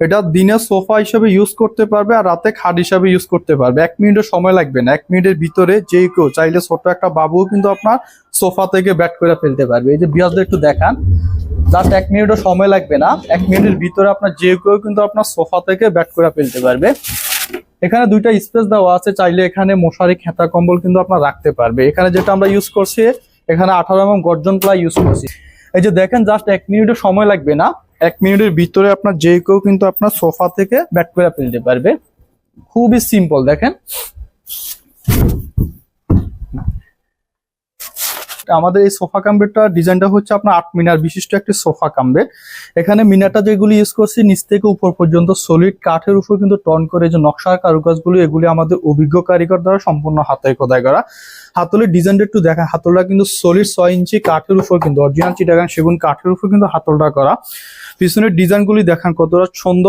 এটা দিনে সোফা হিসেবে ইউজ করতে পারবে আর রাতে খাট হিসেবে ইউজ করতে পারবে। 1 মিনিটও সময় লাগবে না, 1 মিনিটের ভিতরে যে কেউ চাইলে ছোট একটা বাবুও কিন্তু আপনার সোফা থেকে ব্যাট করে ফেলতে পারবে। এই যে বিয়াসদের একটু দেখান, জাস্ট 1 মিনিটও সময় লাগবে না, 1 মিনিটের ভিতরে আপনার যে কেউ কিন্তু আপনার সোফা থেকে ব্যাট করে ফেলতে পারবে। এখানে দুইটা স্পেস দেওয়া আছে, চাইলে এখানে মশারি খেতা কম্বল কিন্তু আপনার রাখতে পারবে। এখানে যেটা আমরা ইউজ করছি, এখানে 18 mm গর্জন প্লাই ইউজ করছি। এই যে দেখেন, জাস্ট 1 মিনিটও সময় লাগবে না, 1 মিনিটের ভিতরে আপনার যে কেউ কিন্তু আপনার সোফা থেকে ব্যাট করে ফেলতে পারবে। খুবই সিম্পল। দেখেন আমাদের এই সোফা কাম্বেরটা ডিজাইনটা হচ্ছে আপনার 8 মিনার বিশিষ্ট একটি সোফা কাম্বে। এখানে মিনারটা যেগুলি ইউজ করছি নিচ থেকে উপর পর্যন্ত সলিড কাঠের উপর কিন্তু টন করে যে নকশা কারুকাজগুলো, এগুলি আমাদের অভিজ্ঞ কারিগর দ্বারা সম্পূর্ণ হাতে খোদাই করা। হাতলের ডিজাইনটা একটু দেখা, হাতলটা কিন্তু সলিড 6 ইঞ্চি কাঠের উপর কিন্তু অরিজিনাল চিটাগাং সেগুন কাঠের উপর কিন্তু হাতলটা করা। পিছনের ডিজাইনগুলি দেখান কতটা সুন্দর।